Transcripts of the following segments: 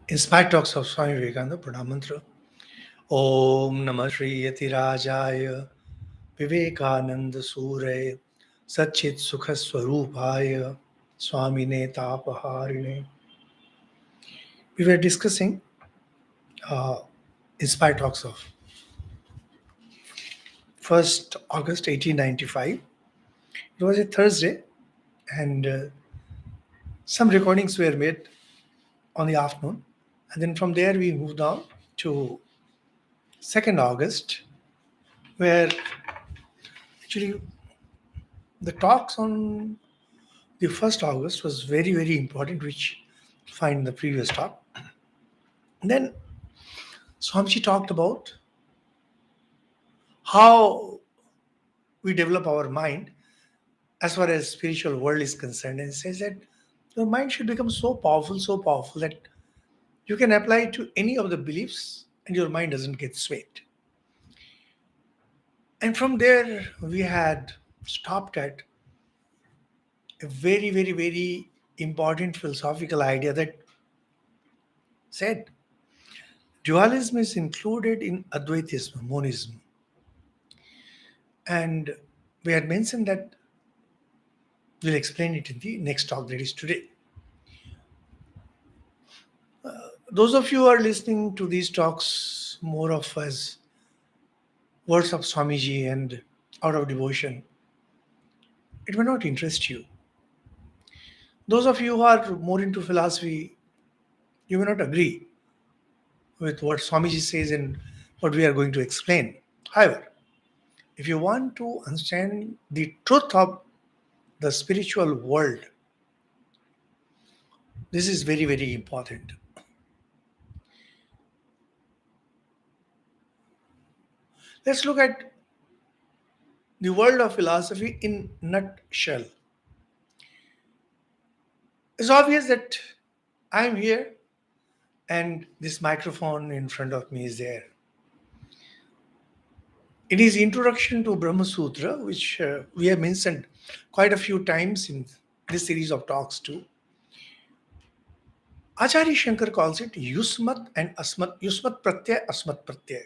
Inspired talks of Swami Vivekananda, Pranam Mantra. Om Namah Shri Yatirajaya Vivekananda Sure Satchit Sukha Swarupaya Swamine Tapaharine. We were discussing Inspired talks of 1st August 1895. It was a Thursday, and some recordings were made on the afternoon. And then from there, we moved on to 2nd August, where actually the talks on the 1st August was very, very important, which you find in the previous talk. And then Swamiji talked about how we develop our mind as far as spiritual world is concerned, and says that your mind should become so powerful that you can apply it to any of the beliefs and your mind doesn't get swayed. And from there, we had stopped at a very, very, very important philosophical idea that said dualism is included in Advaitism, monism. And we had mentioned that we'll explain it in the next talk, that is today. Those of you who are listening to these talks more of as words of Swamiji and out of devotion, it may not interest you. Those of you who are more into philosophy, you may not agree with what Swamiji says and what we are going to explain. However, if you want to understand the truth of the spiritual world, this is very, very important. Let's look at the world of philosophy in nutshell. It's obvious that I am here and this microphone in front of me is there. In his introduction to Brahma Sutra, which we have mentioned quite a few times in this series of talks too, Acharya Shankar calls it Yusmat and Asmat, Yusmat Pratyay, Asmat Pratyay.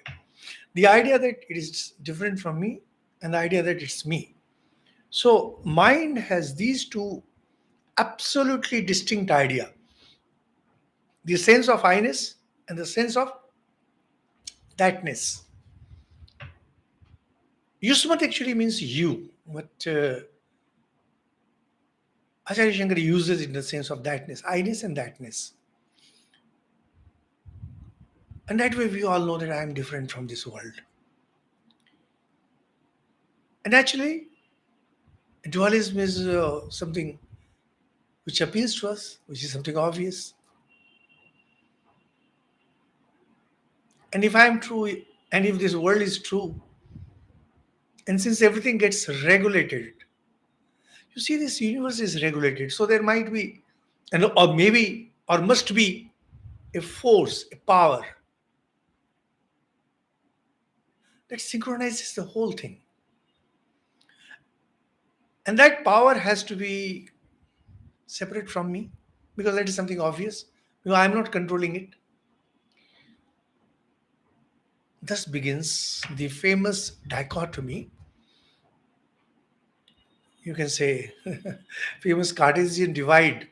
The idea that it is different from me and the idea that it's me. So mind has these two absolutely distinct ideas. The sense of I-ness and the sense of thatness. Yusmat actually means you, but Acharya Shankar uses it in the sense of thatness, I-ness and thatness. And that way we all know that I am different from this world. And actually, dualism is something which appeals to us, which is something obvious. And if I am true, and if this world is true, and since everything gets regulated, you see, this universe is regulated. So there might be, or maybe, or must be a force, a power that synchronizes the whole thing. And that power has to be separate from me because that is something obvious. Because I am not controlling it. Thus begins the famous dichotomy, you can say, famous Cartesian divide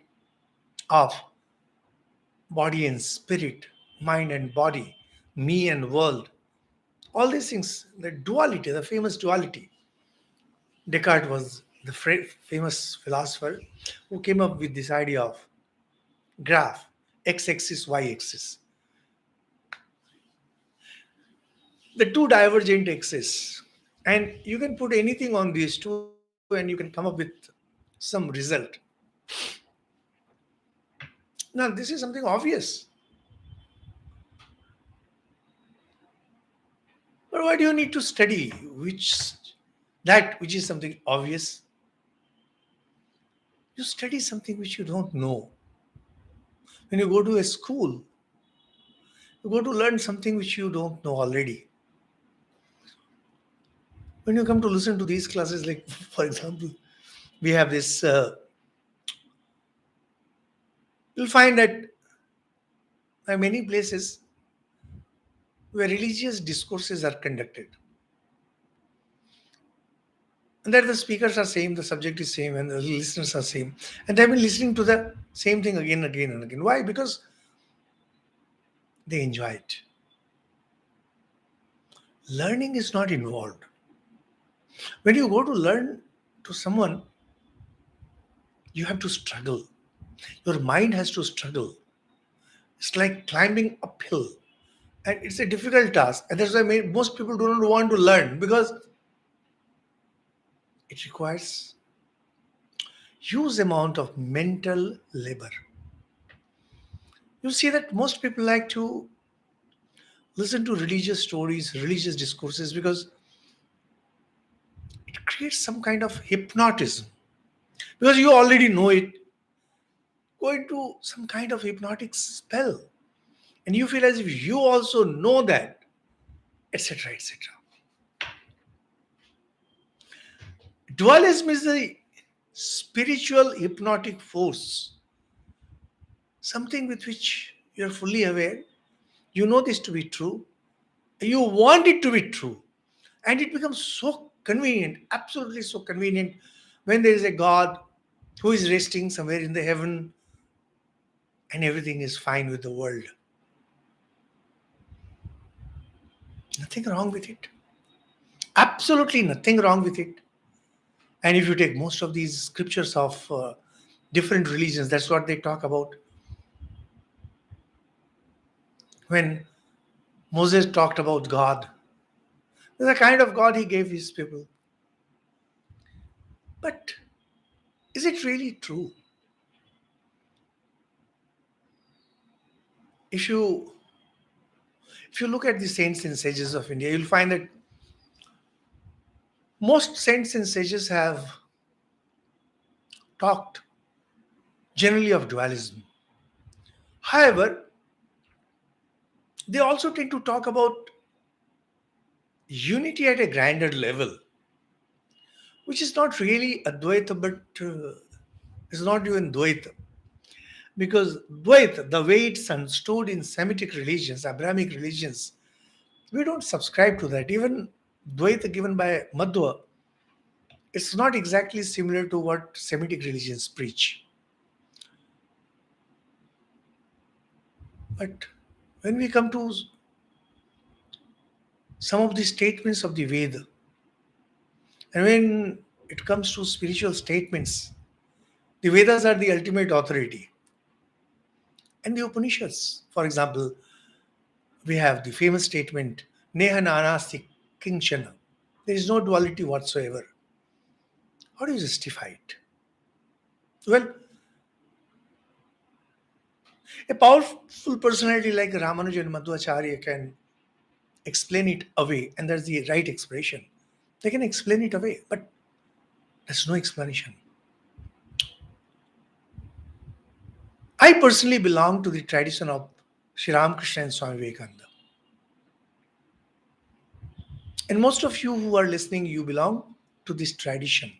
of body and spirit, mind and body, me and world. All these things, the duality, the famous duality. Descartes was the famous philosopher who came up with this idea of graph, x-axis, y-axis. The two divergent axes. And you can put anything on these two and you can come up with some result. Now, this is something obvious. But why do you need to study that which is something obvious? You study something which you don't know. When you go to a school, you go to learn something which you don't know already. When you come to listen to these classes, like for example, we have this, you'll find that There are many places where religious discourses are conducted. And that the speakers are same, the subject is same, and the listeners are same. And they've been listening to the same thing again, again, and again. Why? Because they enjoy it. Learning is not involved. When you go to learn to someone, you have to struggle. Your mind has to struggle. It's like climbing uphill. And it's a difficult task. And that's why most people do not want to learn, because it requires huge amount of mental labor. You see that most people like to listen to religious stories, religious discourses, because it creates some kind of hypnotism. Because you already know it, go into some kind of hypnotic spell. And you feel as if you also know that, etc., etc. Dualism is a spiritual hypnotic force, something with which you are fully aware. You know this to be true. You want it to be true. And it becomes so convenient, absolutely so convenient, when there is a God who is resting somewhere in the heaven and everything is fine with the world. Nothing wrong with it. Absolutely nothing wrong with it. And if you take most of these scriptures of different religions, that's what they talk about. When Moses talked about God, there's a kind of God he gave his people. But is it really true? If you look at the saints and sages of India, you'll find that most saints and sages have talked generally of dualism. However, they also tend to talk about unity at a grander level, which is not really Advaita, but it's not even Dvaita. Because Dvaita, the way it's understood in Semitic religions, Abrahamic religions, we don't subscribe to that. Even Dvaita given by Madhva, it's not exactly similar to what Semitic religions preach. But when we come to some of the statements of the Veda, and when it comes to spiritual statements, the Vedas are the ultimate authority. And the Upanishads, for example, we have the famous statement, Neha Nanasti Kinchana. There is no duality whatsoever. How do you justify it? Well, a powerful personality like Ramanujan Madhvacharya can explain it away, and that's the right expression. They can explain it away, but there's no explanation. I personally belong to the tradition of Sri Ramakrishna and Swami Vivekananda. And most of you who are listening, you belong to this tradition.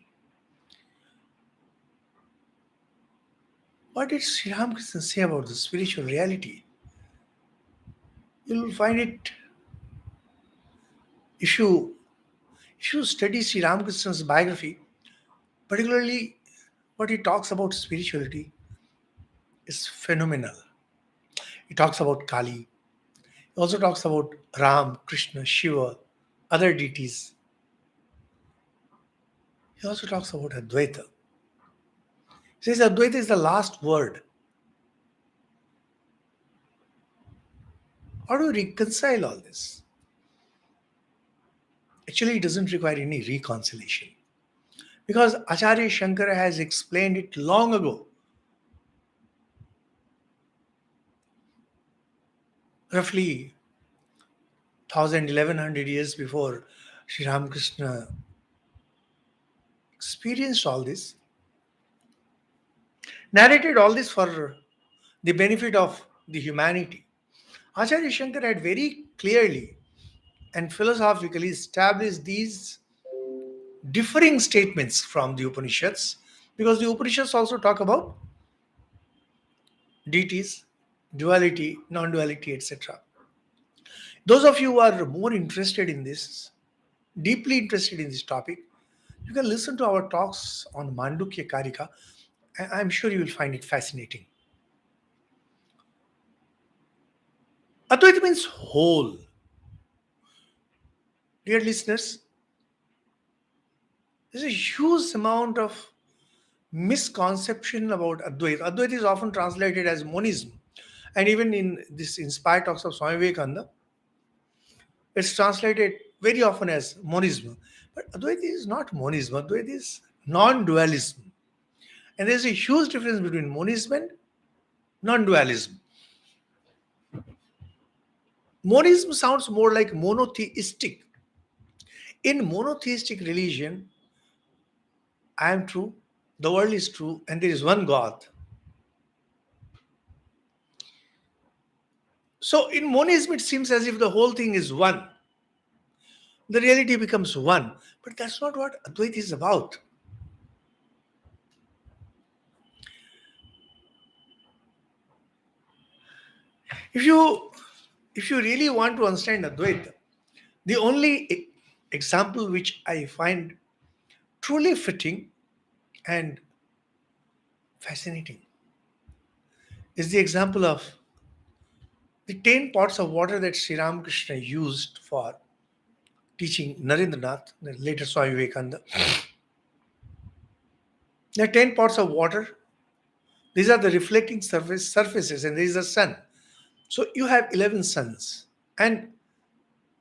What did Sri Ramakrishna say about the spiritual reality? You'll find it if you study Sri Ramakrishna's biography, particularly what he talks about spirituality is phenomenal. He talks about Kali. He also talks about Ram, Krishna, Shiva, other deities. He also talks about Advaita. He says Advaita is the last word. How do you reconcile all this? Actually, it doesn't require any reconciliation. Because Acharya Shankara has explained it long ago. Roughly 1100 years before Sri Ramakrishna experienced all this, narrated all this for the benefit of the humanity. Acharya Shankar had very clearly and philosophically established these differing statements from the Upanishads, because the Upanishads also talk about deities, duality, non-duality, etc. Those of you who are more interested in this, deeply interested in this topic, you can listen to our talks on Mandukya Karika. I'm sure you will find it fascinating. Advaita means whole. Dear listeners, there's a huge amount of misconception about Advaita. Advaita is often translated as monism. And even in this inspired talks of Swami Vivekananda, it's translated very often as monism. But Advaita is not monism. Advaita is non-dualism. And there's a huge difference between monism and non-dualism. Monism sounds more like monotheistic. In monotheistic religion, I am true, the world is true, and there is one God. So in monism, it seems as if the whole thing is one. The reality becomes one. But that's not what Advaita is about. If you really want to understand Advaita, the only example which I find truly fitting and fascinating is the example of the 10 pots of water that Sri Ramakrishna used for teaching Narendranath, later Swami Vivekananda. There are 10 pots of water. These are the reflecting surfaces, and there is the sun. So you have 11 suns. And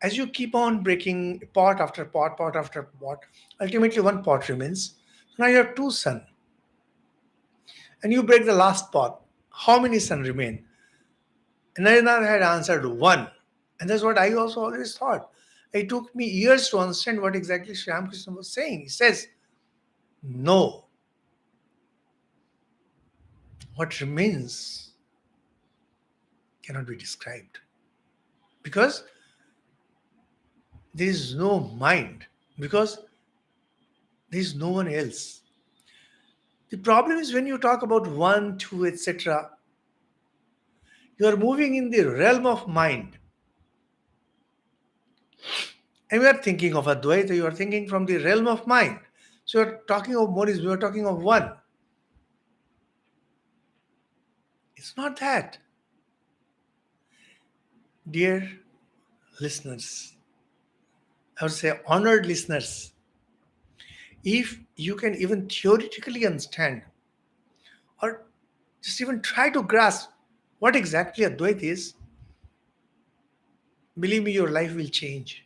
as you keep on breaking pot after pot after pot, ultimately one pot remains. So now you have two sun. And you break the last pot. How many sun remain? And Narendra had answered one. And that's what I also always thought. It took me years to understand what exactly Sri Ramakrishna was saying. He says, no. What remains cannot be described. Because there is no mind. Because there is no one else. The problem is when you talk about one, two, etc., you are moving in the realm of mind. And we are thinking of Advaita, you are thinking from the realm of mind. So you are talking of monism, you are talking of one. It's not that. Dear listeners, I would say honored listeners, if you can even theoretically understand or just even try to grasp what exactly Advaita is, believe me, your life will change.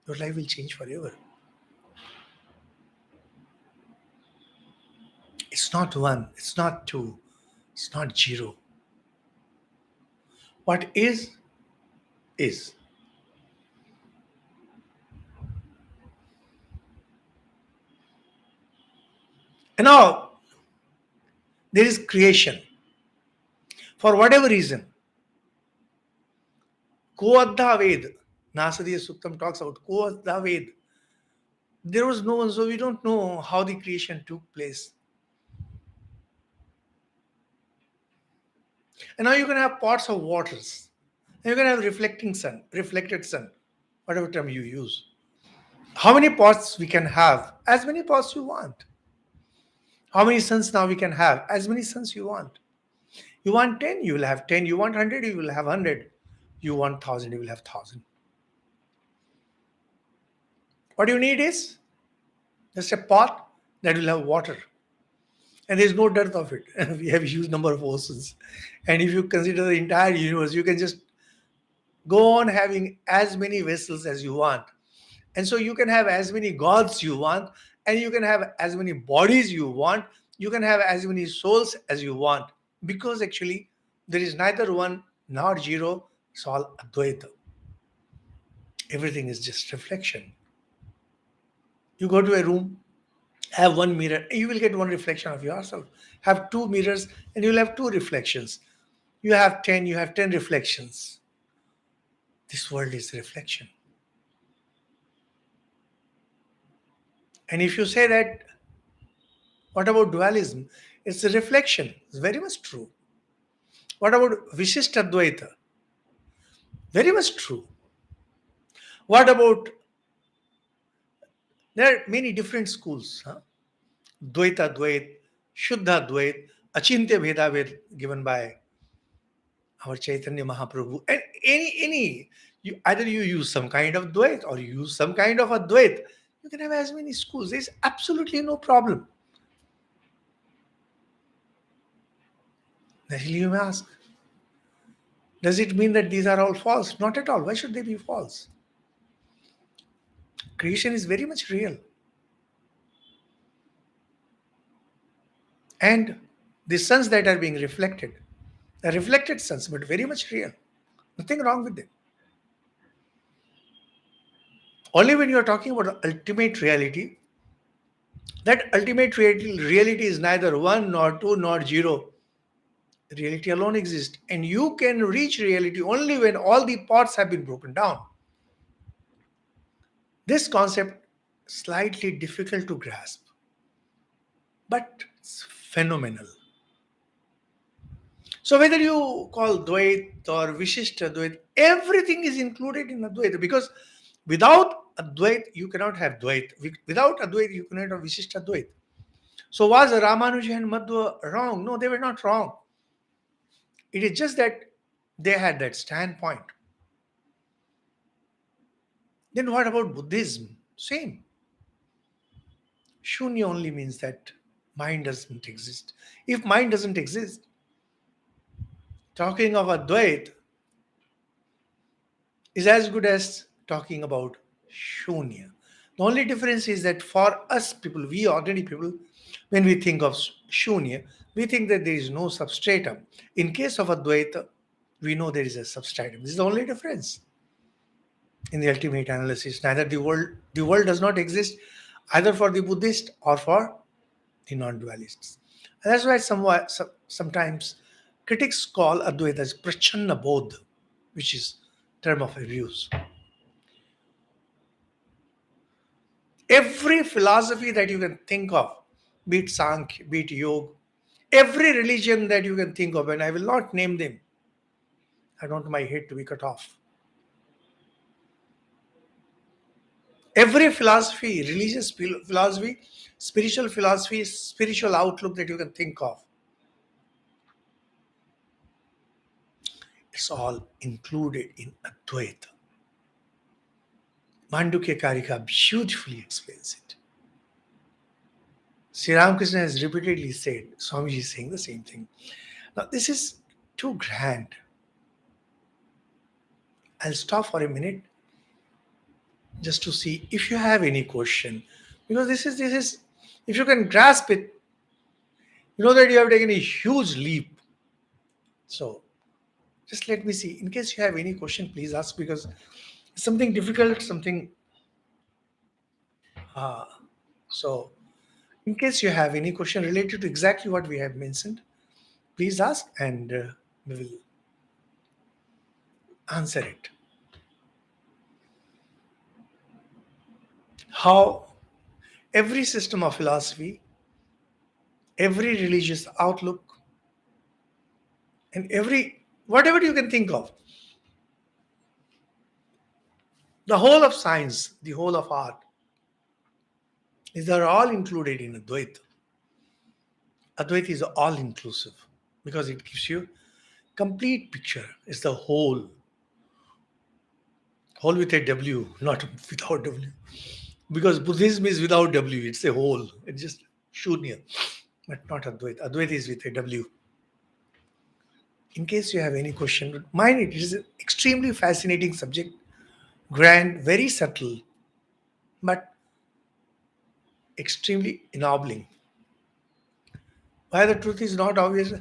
Your life will change forever. It's not one, it's not two, it's not zero. What is, is. And now, there is creation. For whatever reason, Koadha Ved, Nasadiya Suktam talks about Koadha Ved. There was no one, so we don't know how the creation took place. And now you can have pots of waters. And you can have reflecting sun, reflected sun, whatever term you use. How many pots we can have? As many pots you want. How many suns now we can have? As many suns you want. You want 10, you will have 10. You want 100, you will have 100. You want 1,000, you will have 1,000. What you need is just a pot that will have water. And there's no dearth of it. We have a huge number of oceans. And if you consider the entire universe, you can just go on having as many vessels as you want. And so you can have as many gods you want, and you can have as many bodies you want, you can have as many souls as you want. Because actually, there is neither one nor zero, it's all Advaita. Everything is just reflection. You go to a room, have one mirror, you will get one reflection of yourself. Have two mirrors, and you'll have two reflections. You have 10, you have 10 reflections. This world is reflection. And if you say that, what about dualism? It's a reflection. It's very much true. What about Vishishtadvaita? Very much true. What about, there are many different schools. Huh? Dvaita Dvait, Shuddha Dvait, Achintya Bheda Ved given by our Chaitanya Mahaprabhu. And any either you use some kind of Dvait or you use some kind of a Dvait. You can have as many schools. There's absolutely no problem. Naturally, you may ask, does it mean that these are all false? Not at all. Why should they be false? Creation is very much real. And the suns that are being reflected, are reflected suns, but very much real. Nothing wrong with them. Only when you are talking about the ultimate reality, that ultimate reality is neither one nor two nor zero. Reality alone exists. And you can reach reality only when all the parts have been broken down. This concept is slightly difficult to grasp, but it's phenomenal. So whether you call Dvait or Vishishta Dvait, everything is included in Advaita, because without Advait, you cannot have Dvait. Without Advait, you cannot have Vishishta Dvait. So was Ramanuja and Madhva wrong? No, they were not wrong. It is just that they had that standpoint. Then what about Buddhism? Same. Shunya only means that mind doesn't exist. If mind doesn't exist, talking of Advait is as good as talking about Shunya. The only difference is that for us people, we ordinary people, when we think of Shunya, we think that there is no substratum. In case of Advaita, we know there is a substratum. This is the only difference in the ultimate analysis. Neither the world does not exist either for the Buddhist or for the non-dualists. And that's why sometimes critics call Advaita as prachanna bodh, which is term of abuse. Every philosophy that you can think of, be it Sankhya, be it Yoga, every religion that you can think of, and I will not name them, I don't want my head to be cut off. Every philosophy, religious philosophy, spiritual philosophy, spiritual outlook that you can think of, it's all included in Advaita. Mandukya Karika beautifully explains it. Sri Ramakrishna has repeatedly said, Swamiji is saying the same thing. Now, this is too grand. I'll stop for a minute just to see if you have any question. Because this is, if you can grasp it, you know that you have taken a huge leap. So, just let me see. In case you have any question, please ask, because it's something difficult, something. So, in case you have any question related to exactly what we have mentioned, please ask and we will answer it. How every system of philosophy, every religious outlook, and every whatever you can think of, the whole of science, the whole of art, these are all included in Advaita. Advaita is all inclusive because it gives you complete picture. It's the whole with a W, not without W. Because Buddhism is without W, it's a whole. It's just Shunya, but not Advaita. Advaita is with a W. In case you have any question, mine, it is an extremely fascinating subject, grand, very subtle, but extremely ennobling. Why the truth is not obvious?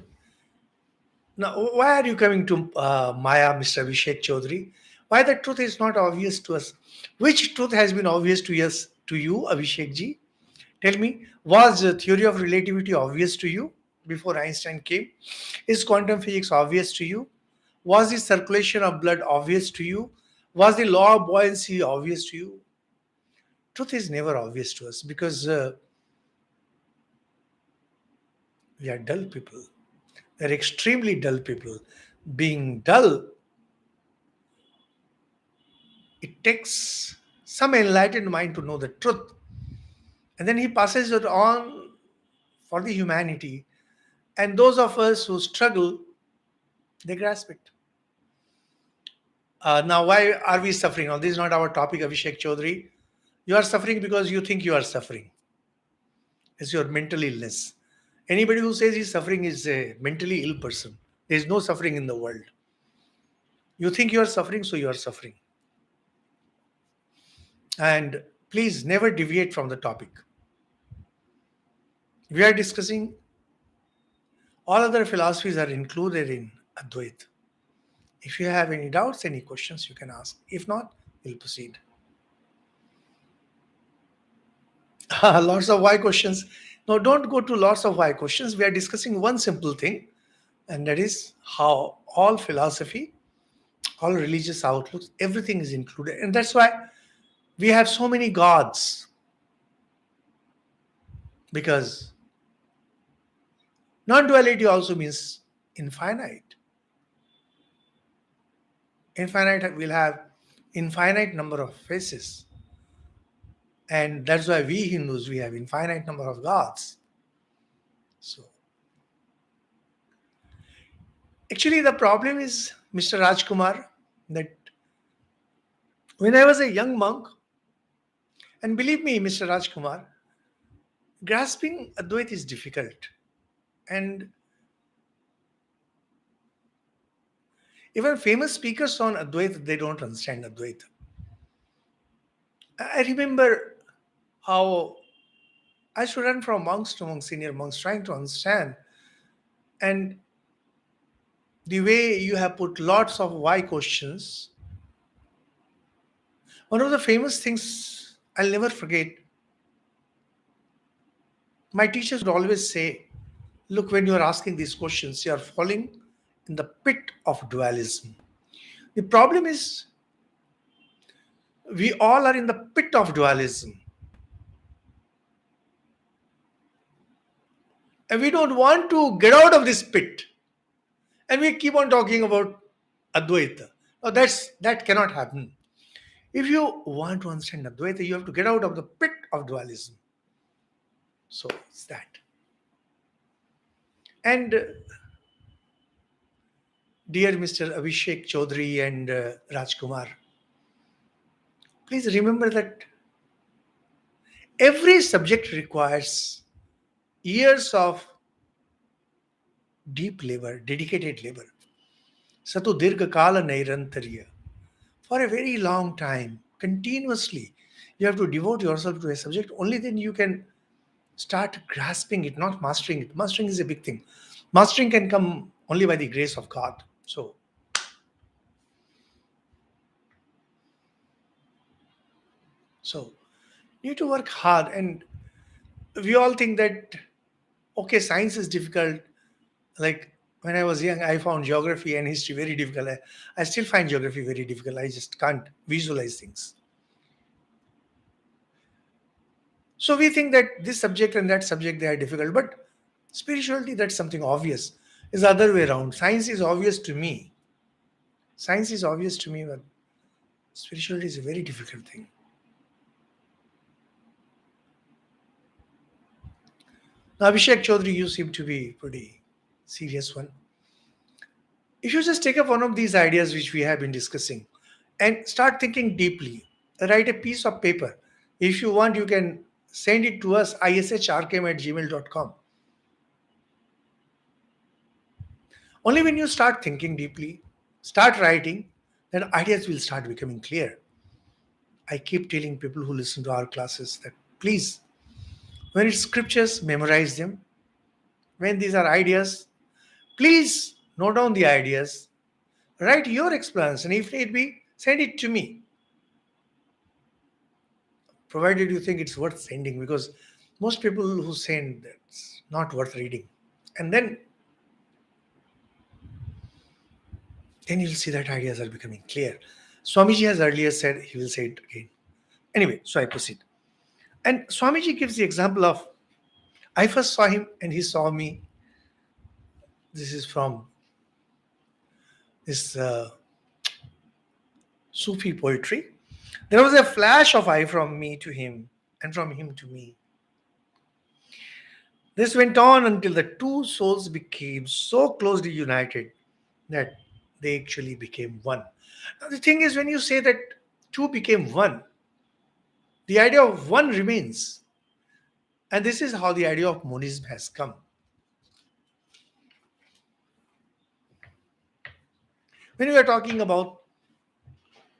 Now, why are you coming to Maya, Mr. Abhishek Chaudhary? Why the truth is not obvious to us? Which truth has been obvious to you, Abhishek ji? Tell me, was the theory of relativity obvious to you before Einstein came? Is quantum physics obvious to you? Was the circulation of blood obvious to you? Was the law of buoyancy obvious to you? Truth is never obvious to us because we are dull people. They're extremely dull people. Being dull, it takes some enlightened mind to know the truth. And then he passes it on for the humanity. And those of us who struggle, they grasp it. Now, why are we suffering? Now, this is not our topic, Abhishek Chaudhary. You are suffering because you think you are suffering. It's your mental illness. Anybody who says he's suffering is a mentally ill person. There is no suffering in the world. You think you are suffering, so you are suffering. And please never deviate from the topic. We are discussing all other philosophies are included in Advaita. If you have any doubts, any questions, you can ask. If not, we'll proceed. Lots of why questions. No, don't go to lots of why questions. We are discussing one simple thing, and that is how all philosophy, all religious outlooks, everything is included. And that's why we have so many gods. Because non-duality also means infinite. Infinite will have infinite number of faces. And that's why we Hindus, we have infinite number of gods. So actually the problem is, Mr. Rajkumar, that when I was a young monk, and believe me, Mr. Rajkumar, grasping Advaita is difficult. And even famous speakers on Advaita, they don't understand Advaita. I remember how I used to run from monks to monks, senior monks, trying to understand. And the way you have put lots of why questions, one of the famous things I'll never forget, my teachers would always say, look, when you are asking these questions, you are falling in the pit of dualism. The problem is, we all are in the pit of dualism. And we don't want to get out of this pit. And we keep on talking about Advaita. Now that cannot happen. If you want to understand Advaita, you have to get out of the pit of dualism. So it's that. And dear Mr. Abhishek Chaudhary and Rajkumar, please remember that every subject requires years of deep labor, dedicated labor. Satu dirgha kala nairantarya. For a very long time, continuously, you have to devote yourself to a subject. Only then you can start grasping it, not mastering it. Mastering is a big thing. Mastering can come only by the grace of God. So you need to work hard. And we all think that, okay, science is difficult. Like when I was young, I found geography and history very difficult. I still find geography very difficult. I just can't visualize things. So we think that this subject and that subject, they are difficult. But spirituality, that's something obvious. It's the other way around. Science is obvious to me. Science is obvious to me, but spirituality is a very difficult thing. Now, Abhishek Chaudhary, you seem to be pretty serious one. If you just take up one of these ideas which we have been discussing and start thinking deeply, write a piece of paper. If you want, you can send it to us, ishrkm@gmail.com. Only when you start thinking deeply, start writing, then ideas will start becoming clear. I keep telling people who listen to our classes that please, when it's scriptures, memorize them. When these are ideas, please note down the ideas, write your explanation. If need be, send it to me, provided you think it's worth sending, because most people who send, it's not worth reading. And then you'll see that ideas are becoming clear. Swamiji has earlier said, he will say it again. Anyway, so I proceed. And Swamiji gives the example of, I first saw him and he saw me. This is from this Sufi poetry. There was a flash of eye from me to him, and from him to me. This went on until the two souls became so closely united that they actually became one. Now, the thing is, when you say that two became one, the idea of one remains. And this is how the idea of monism has come. When we are talking about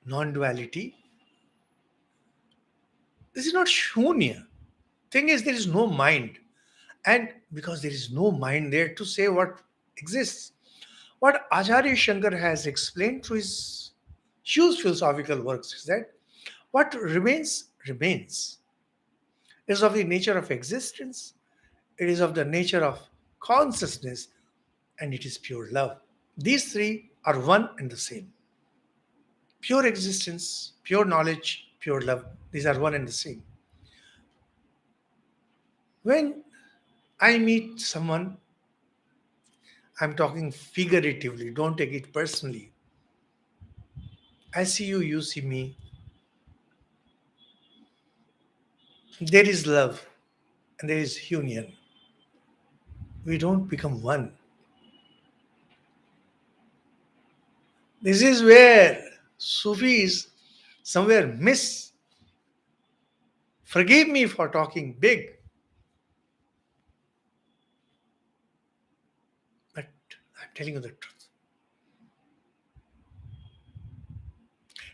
non duality, this is not shunya. Thing is, there is no mind. And because there is no mind there to say what exists, what Acharya Shankar has explained through his huge philosophical works is that what remains, remains. It is of the nature of existence, it is of the nature of consciousness, and it is pure love. These three are one and the same. Pure existence, pure knowledge, pure love, these are one and the same. When I meet someone, I'm talking figuratively, don't take it personally. I see you, you see me. There is love and there is union. We don't become one. This is where Sufis somewhere miss. Forgive me for talking big, but I'm telling you the truth.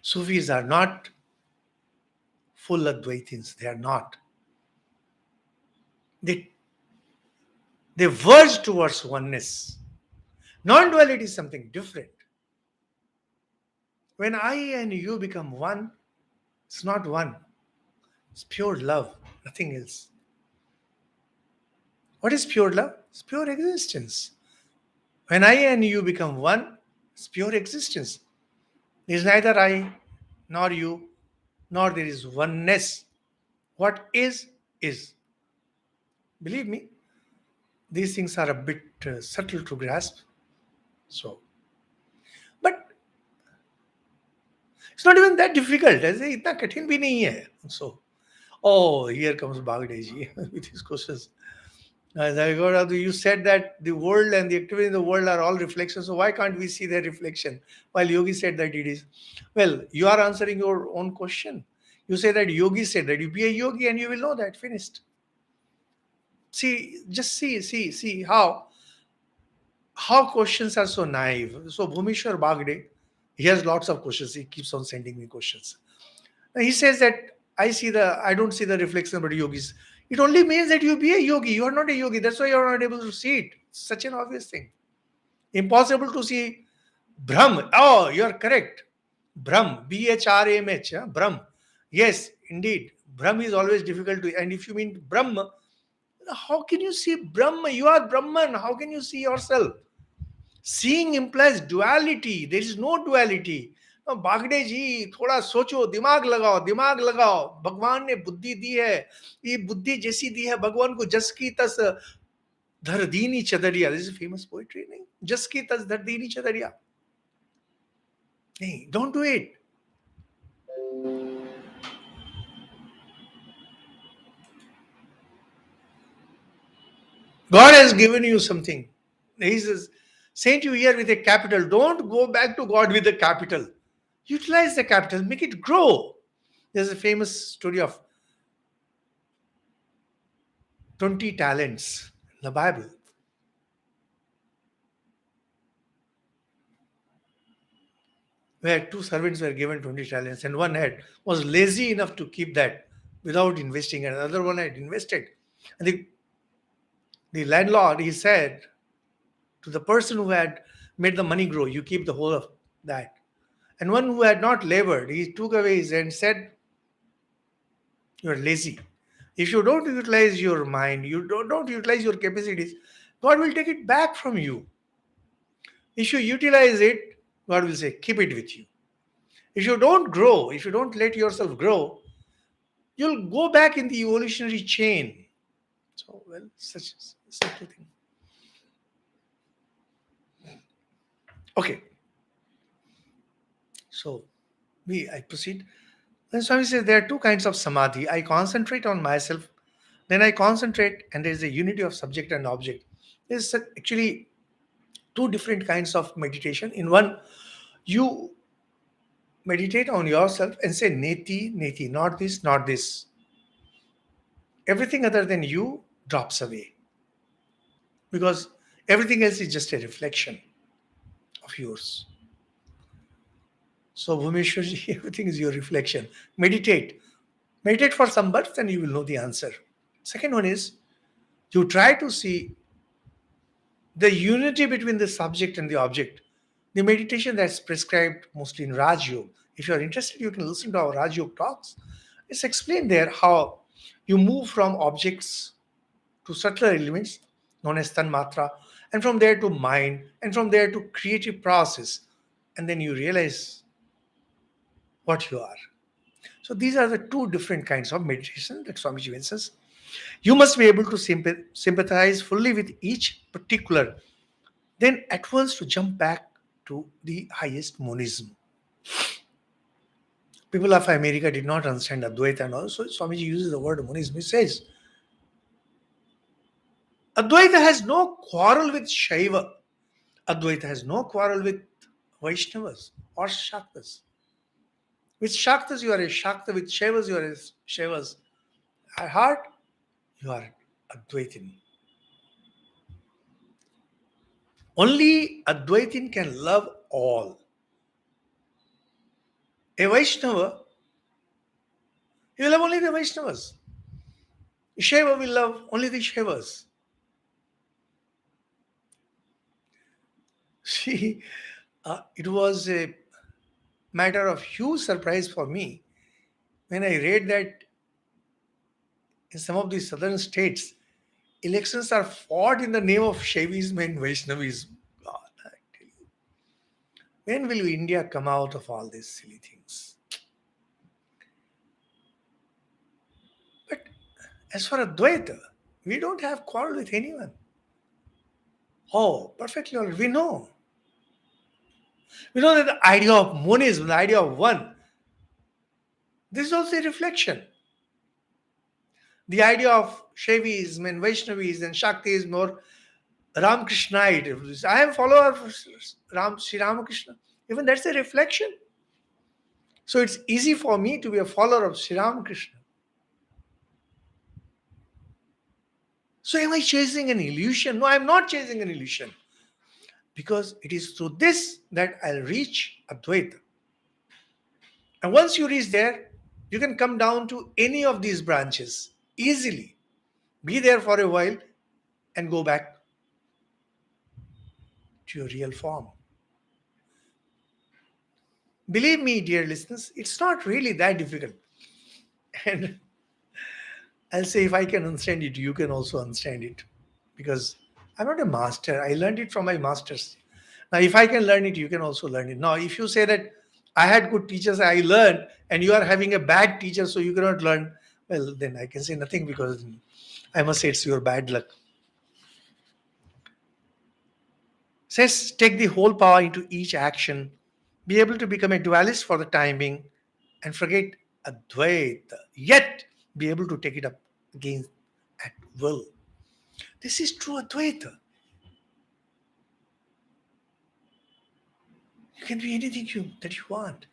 Sufis are not full Advaitins. They are not. They, they verge towards oneness. Non-duality is something different. When I and you become one, it's not one. It's pure love, nothing else. What is pure love? It's pure existence. When I and you become one, it's pure existence. There is neither I nor you, nor there is oneness. What is. Believe me, these things are a bit subtle to grasp. So, but it's not even that difficult. ऐसे इतना कठिन भी नहीं है. So, oh, here comes Bagdeji with his questions. You said that the world and the activity in the world are all reflections. So why can't we see their reflection? While Yogi said that it is. Well, you are answering your own question. You say that Yogi said that. You be a yogi and you will know that. Finished. See, just see how questions are so naive. So Bhumishwar Bagde, he has lots of questions. He keeps on sending me questions. He says that I don't see the reflection, but yogis. It only means that you be a yogi. You are not a yogi. That's why you are not able to see it. Such an obvious thing. Impossible to see Brahm. Oh, you are correct. Brahm. Bhram. Huh? Brahm. Yes, indeed. Brahm is always difficult to. And if you mean Brahma, how can you see Brahma? You are Brahman. How can you see yourself? Seeing implies duality. There is no duality. Bagde जी थोड़ा सोचो दिमाग लगाओ भगवान ने बुद्धि दी है ये बुद्धि जैसी दी है भगवान को जस की तस धर दीनी चदरिया दिस इज फेमस पोएट्री नहीं जस की तस धर दीनी चदरिया नहीं don't do it God has given you something. He's sent you here with a capital. Don't go back to God with a capital. Utilize the capital, make it grow. There's a famous story of 20 talents in the Bible. Where two servants were given 20 talents and one was lazy enough to keep that without investing, and another one had invested. And the landlord, he said to the person who had made the money grow, you keep the whole of that. And one who had not labored, he took away his and said, you're lazy. If you don't utilize your mind, you don't utilize your capacities, God will take it back from you. If you utilize it, God will say, keep it with you. If you don't grow, if you don't let yourself grow, you'll go back in the evolutionary chain. So, well, such a thing. Okay, so I proceed. Then Swami says there are two kinds of samadhi. I concentrate on myself, then I concentrate, and there is a unity of subject and object. There's actually two different kinds of meditation. In one, you meditate on yourself and say, Neti, Neti, not this, not this. Everything other than you drops away because everything else is just a reflection of yours. So, Bhumeshwarji, everything is your reflection. Meditate. Meditate for some months, and you will know the answer. Second one is you try to see the unity between the subject and the object. The meditation that's prescribed mostly in Raj Yoga. If you're interested, you can listen to our Raj Yoga talks. It's explained there how you move from objects to subtler elements known as tanmatra, and from there to mind, and from there to creative process, and then you realize what you are. So these are the two different kinds of meditation that Swamiji mentions. You must be able to sympathize fully with each particular, then at once to jump back to the highest monism. People of America did not understand Advaita, and also Swamiji uses the word monism. He says, Advaita has no quarrel with Shaiva. Advaita has no quarrel with Vaishnavas or Shaktas. With Shaktas, you are a Shakta. With Shaivas, you are a Shaivas. At heart, you are Advaitin. Only Advaitin can love all. A Vaishnava, he will love only the Vaishnavas. A Shaiva will love only the Shaivas. See, it was a matter of huge surprise for me when I read that in some of the southern states, elections are fought in the name of Shaivism and Vaishnavism. God, I tell you. When will India come out of all these silly things? But as for Advaita, we don't have quarrel with anyone. Oh, perfectly all right. We know. We know that the idea of monism, the idea of one, this is also a reflection. The idea of Shaivism and Vaishnavism and Shaktism or Ramakrishnite. I am a follower of Sri Ramakrishna. Even that's a reflection. So it's easy for me to be a follower of Sri Ramakrishna. So am I chasing an illusion? No, I'm not chasing an illusion. Because it is through this that I'll reach Advaita. And once you reach there, you can come down to any of these branches easily. Be there for a while and go back to your real form. Believe me, dear listeners, it's not really that difficult. And I'll say if I can understand it, you can also understand it. Because I'm not a master. I learned it from my masters. Now, if I can learn it, you can also learn it. Now, if you say that I had good teachers, I learned, and you are having a bad teacher, so you cannot learn, well, then I can say nothing because I must say it's your bad luck. Says, take the whole power into each action, be able to become a dualist for the time being, and forget Advaita, yet be able to take it up again at will. This is true Advaita. You can be anything that you want.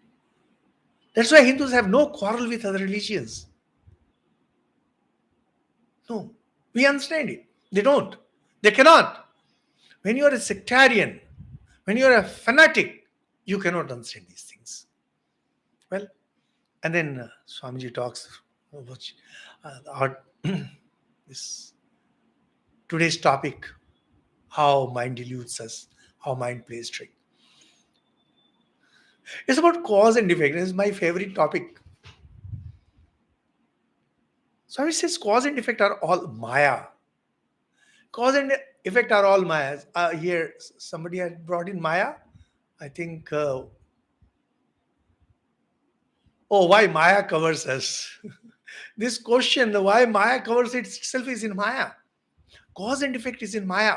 That's why Hindus have no quarrel with other religions. No, we understand it. They don't. They cannot. When you are a sectarian, when you are a fanatic, you cannot understand these things. Well, and then Swamiji talks about this today's topic, how mind deludes us, how mind plays trick. It's about cause and effect. This is my favorite topic. Swami says cause and effect are all Maya. Cause and effect are all Mayas. Here, somebody had brought in Maya. I think, why Maya covers us? This question, the why Maya covers itself is in Maya. Cause and effect is in Maya.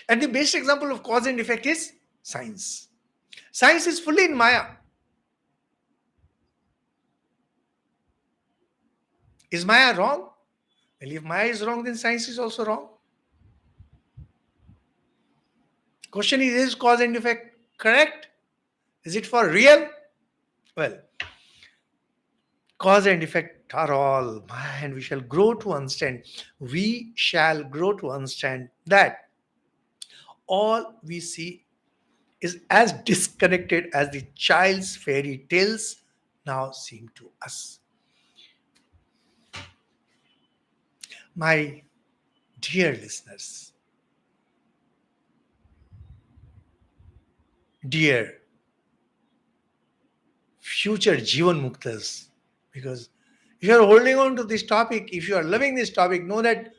And the best example of cause and effect is science. Science is fully in Maya. Is Maya wrong? Well, if Maya is wrong, then science is also wrong. Question is cause and effect correct? Is it for real? Well, cause and effect are all Maya, and we shall grow to understand. We shall grow to understand that all we see is as disconnected as the child's fairy tales now seem to us. My dear listeners, dear future Jivan Muktas, because if you are holding on to this topic, if you are loving this topic, know that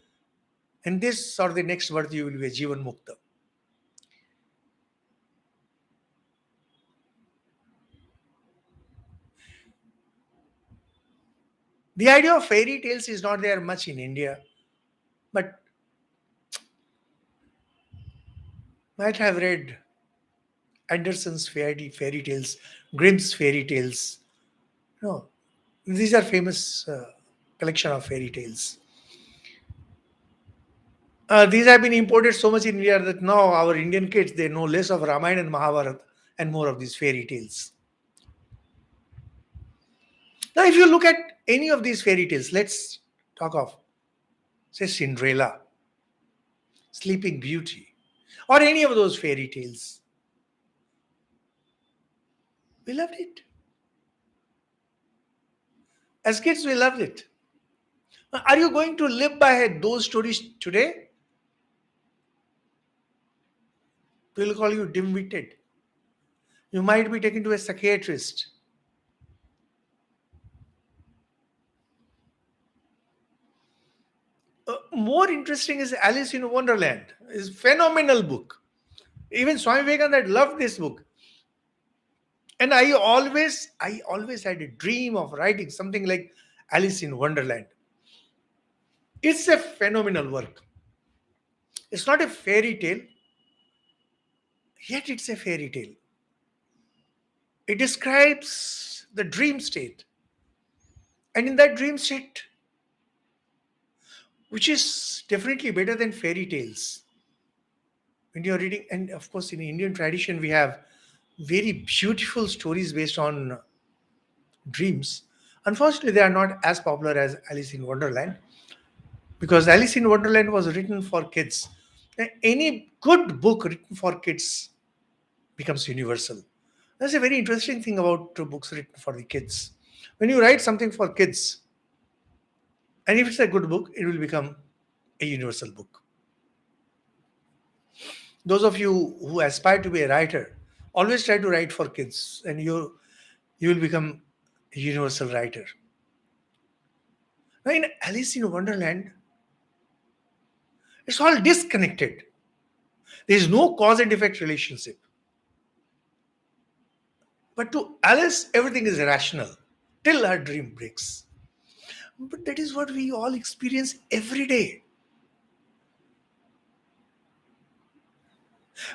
in this or the next birth you will be a Jivan Mukta. The idea of fairy tales is not there much in India, but might have read Anderson's fairy tales, Grimm's fairy tales. No, these are famous collection of fairy tales. These have been imported so much in India that now our Indian kids they know less of Ramayana and Mahabharata and more of these fairy tales. Now, if you look at any of these fairy tales, let's talk of say Cinderella, Sleeping Beauty, or any of those fairy tales. We loved it. As kids, we loved it. Are you going to live by those stories today? We'll call you dim-witted. You might be taken to a psychiatrist. More interesting is Alice in Wonderland. It's a phenomenal book. Even Swami Vivekananda loved this book. And I always had a dream of writing something like Alice in Wonderland. It's a phenomenal work. It's not a fairy tale, yet it's a fairy tale. It describes the dream state. And in that dream state, which is definitely better than fairy tales, when you're reading, and of course, in Indian tradition, we have very beautiful stories based on dreams. Unfortunately, they are not as popular as Alice in Wonderland because Alice in Wonderland was written for kids. Any good book written for kids becomes universal. That's a very interesting thing about books written for the kids. When you write something for kids, and if it's a good book, it will become a universal book. Those of you who aspire to be a writer, always try to write for kids, and you will become a universal writer. Now, in Alice in Wonderland, it's all disconnected. There is no cause and effect relationship. But to Alice, everything is irrational till her dream breaks. But that is what we all experience every day.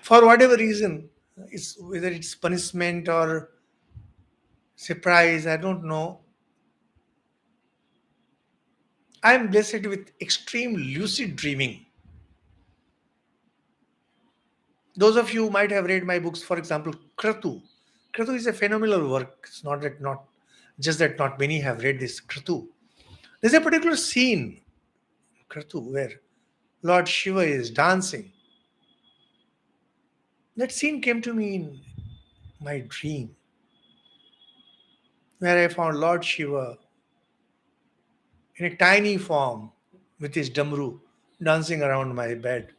For whatever reason, it's, whether it's punishment or surprise, I don't know. I am blessed with extreme lucid dreaming. Those of you might have read my books, for example, Kratu. Kratu is a phenomenal work. It's not just that not many have read this Kratu. There's a particular scene, Kratu, where Lord Shiva is dancing. That scene came to me in my dream, where I found Lord Shiva in a tiny form with his damru dancing around my bed.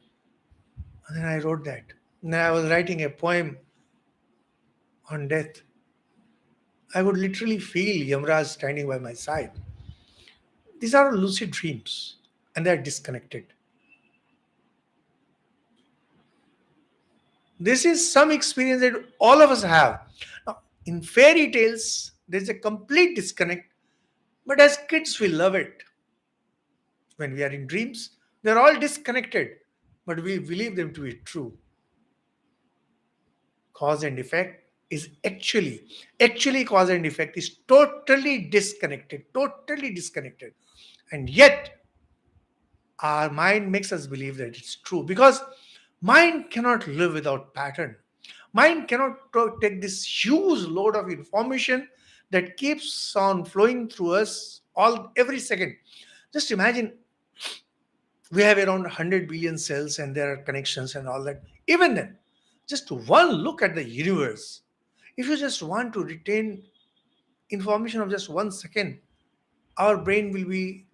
And then I wrote that. And then I was writing a poem on death. I would literally feel Yamraj standing by my side. These are lucid dreams and they are disconnected. This is some experience that all of us have. Now, in fairy tales, there's a complete disconnect, but as kids, we love it. When we are in dreams, they're all disconnected. but we believe them to be true. Cause and effect is actually cause and effect is totally disconnected. And yet our mind makes us believe that it's true, because mind cannot live without pattern. Mind cannot take this huge load of information that keeps on flowing through us all every second. Just imagine, we have around 100 billion cells and there are connections and all that. Even then, just one look at the universe, if you just want to retain information of just 1 second, our brain will be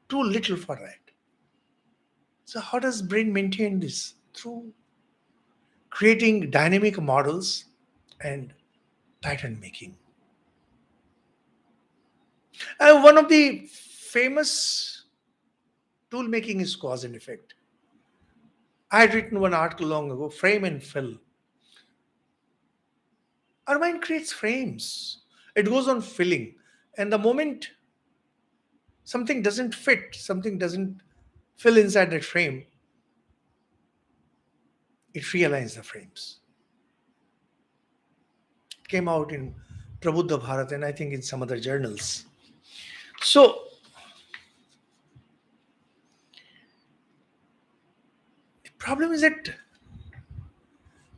too little for that. So how does brain maintain this? Through creating dynamic models and pattern making. And one of the famous tool making is cause and effect. I had written one article long ago, frame and fill. Our mind creates frames. It goes on filling. And the moment something doesn't fit, something doesn't fill inside that frame, it realigns the frames. It came out in Prabuddha Bharat and I think in some other journals. So the problem is that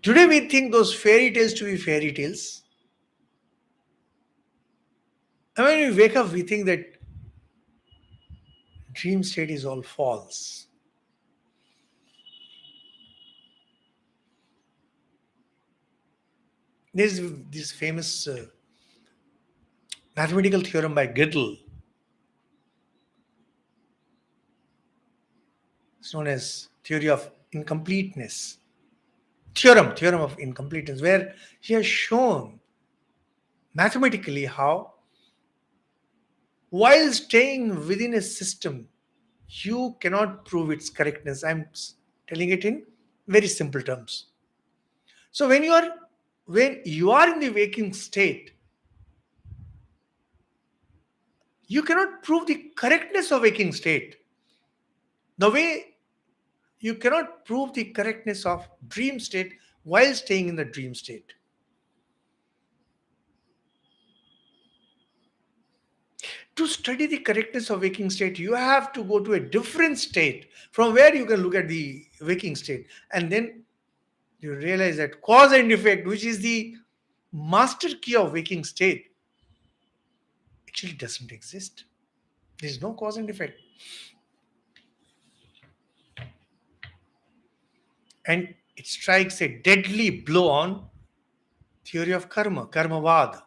today we think those fairy tales to be fairy tales. And when we wake up, we think that dream state is all false. There's this famous mathematical theorem by Gödel. It's known as theory of incompleteness. Theorem of incompleteness, where he has shown mathematically how, while staying within a system, you cannot prove its correctness. I'm telling it in very simple terms. So when you are in the waking state, you cannot prove the correctness of waking state. The way you cannot prove the correctness of dream state while staying in the dream state. To study the correctness of waking state, you have to go to a different state from where you can look at the waking state. And then you realize that cause and effect, which is the master key of waking state, actually doesn't exist. There is no cause and effect. And it strikes a deadly blow on theory of karmavad.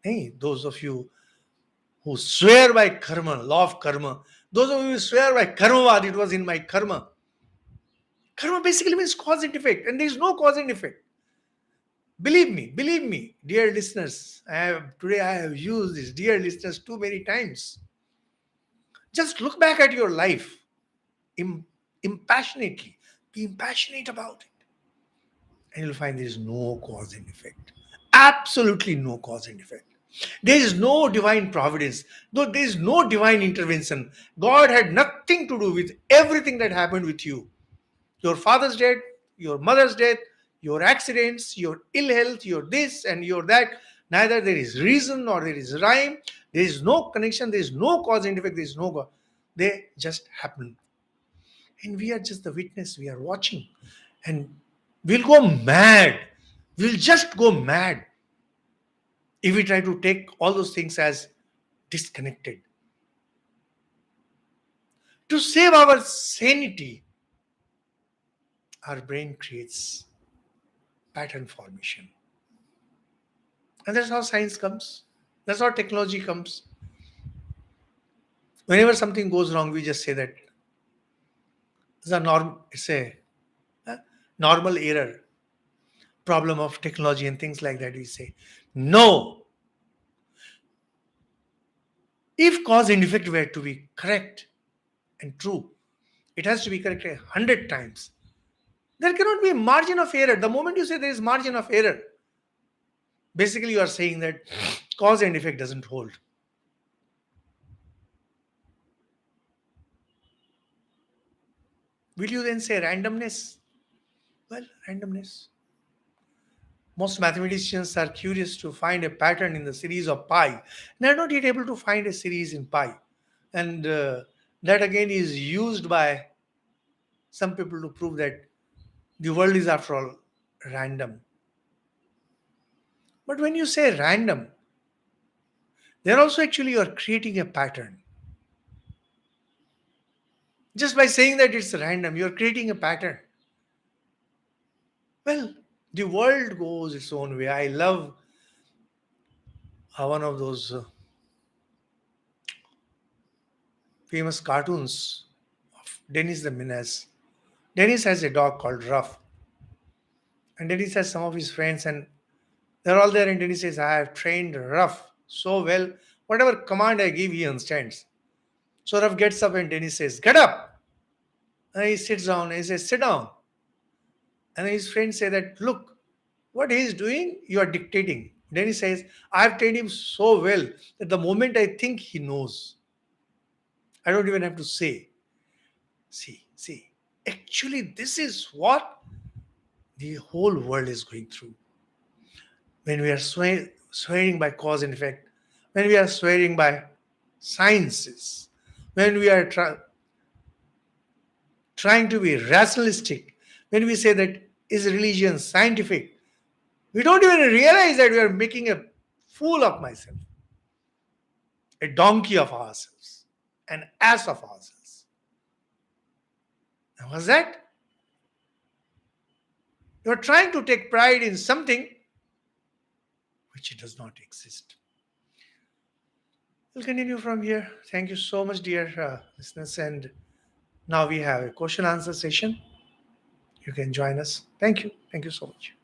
Hey, those of you who swear by karma, law of karma, those of you who swear by karmavad, it was in my karma. Karma basically means cause and effect, and there is no cause and effect. Believe me, dear listeners. Today I have used this, dear listeners, too many times. Just look back at your life impassionately. Be impassionate about it. And you'll find there is no cause and effect. Absolutely no cause and effect. There is no divine providence. Though there is no divine intervention. God had nothing to do with everything that happened with you. Your father's death, your mother's death, your accidents, your ill health, your this and your that. Neither there is reason nor there is rhyme. There is no connection. There is no cause and effect. There is no God. They just happen. And we are just the witness. We are watching. And we'll go mad. We'll just go mad if we try to take all those things as disconnected. To save our sanity, our brain creates pattern formation. And that's how science comes. That's how technology comes. Whenever something goes wrong, we just say that it's a normal error, problem of technology and things like that. We say, no. If cause and effect were to be correct and true, it has to be corrected 100 times. There cannot be a margin of error. The moment you say there is margin of error, basically you are saying that cause and effect doesn't hold. Will you then say randomness? Well, randomness. Most mathematicians are curious to find a pattern in the series of pi. They are not yet able to find a series in pi. And that again is used by some people to prove that the world is, after all, random. But when you say random, then also actually you are creating a pattern. Just by saying that it's random, you are creating a pattern. Well, the world goes its own way. I love one of those famous cartoons of Dennis the Menace. Dennis has a dog called Ruff, and Dennis has some of his friends, and they're all there. And Dennis says, "I have trained Ruff so well. Whatever command I give, he understands." So Ruff gets up, and Dennis says, "Get up!" And he sits down. And he says, "Sit down." And his friends say that, "Look, what he is doing, you are dictating." Then he says, "I have trained him so well that the moment I think, he knows. I don't even have to say." See. Actually, this is what the whole world is going through. When we are swearing by cause and effect, when we are swearing by sciences, when we are trying to be rationalistic, when we say that is religion scientific, we don't even realize that we are making a fool of myself, a donkey of ourselves, an ass of ourselves. And what's that? You're trying to take pride in something which does not exist. We'll continue from here. Thank you so much, dear listeners. And now we have a question answer session. You can join us. Thank you. Thank you so much.